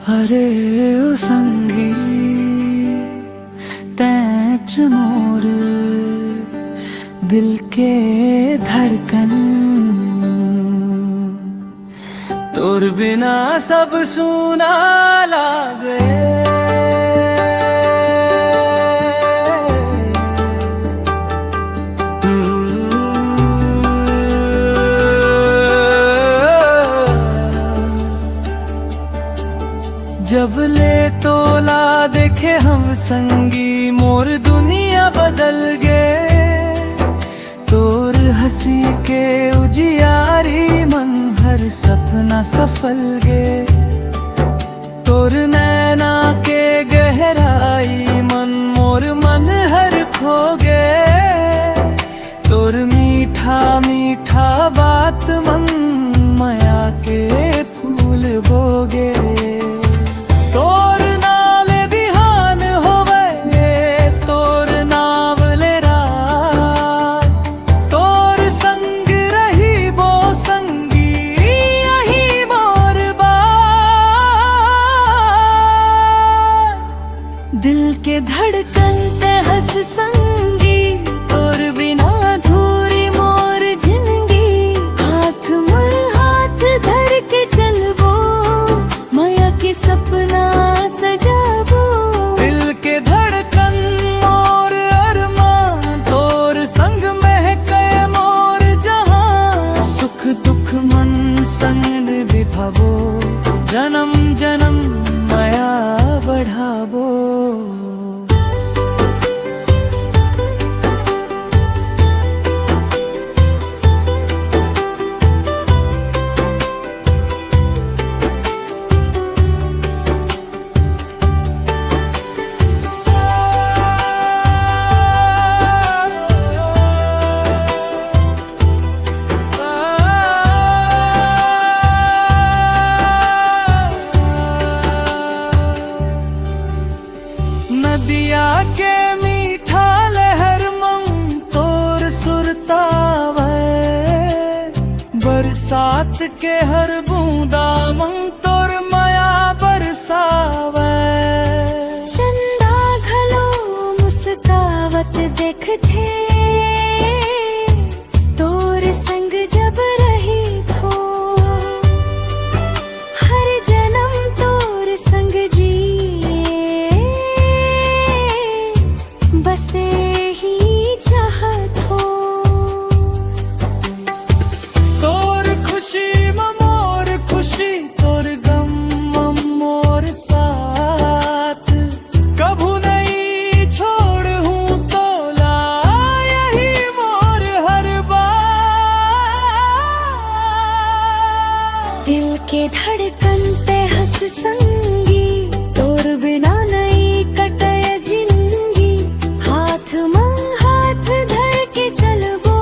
अरे ओ संगी तैच मोर दिल के धड़कन, तोर बिना सब सुना लागे। जब ले तोला देखे हम संगी मोर दुनिया बदल गे। तोर हंसी के उजियारी मन हर सपना सफल गे। तोर नैना के गहराई मन मोर मन हर खो गे। तोर मीठा मीठा बात मन माया के फूल बोगे। तोर नाल बिहान होवे तोर नावले रात, तोर संग रही बो संगी यही मोर बात। दिल के धड़कन ते हंस संगी तोर बिना अधूरी मोर जिंदगी। हाथ मोर हाथ धर के चलबो माया के सपना सजाबो। दिल के धड़कन मोर अरमान तोर संग महके मोर जहां। सुख दुख मन संग निभाबो जन्म जन्म माया बढ़ाबो। नदिया के मीठा लहर मन तोर सुरतावे। बरसात के हर बूंदा मन तोर माया बरसावे। चंदा घलो मुस्कावत देखथे तोर संग जब रही थो। हर जन्म तोर संग बसे ही चाहत हो। तोर खुशी मोर खुशी तोर गम मोर साथ। कभू नहीं छोड़ हूँ तोला यही मोर हर बात। दिल के धड़कन पे हंस संगी तोर बिना नहीं कटे जिंदगी। हाथ मंग हाथ धर के चलबो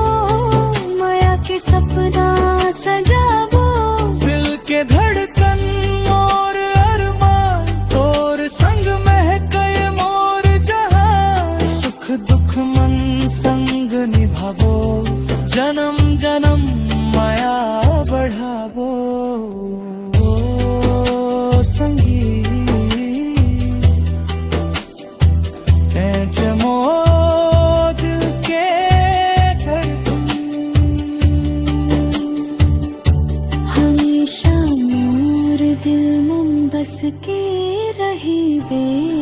माया के सपना सजाबो। दिल के धड़कन मोर अरमान तोर संग महके मोर जहां। सुख दुख मन संग निभाबो जन्म जन्म माया बढ़ाबो। ओ संगी हमेशा मोर दिल में बस के रही बे।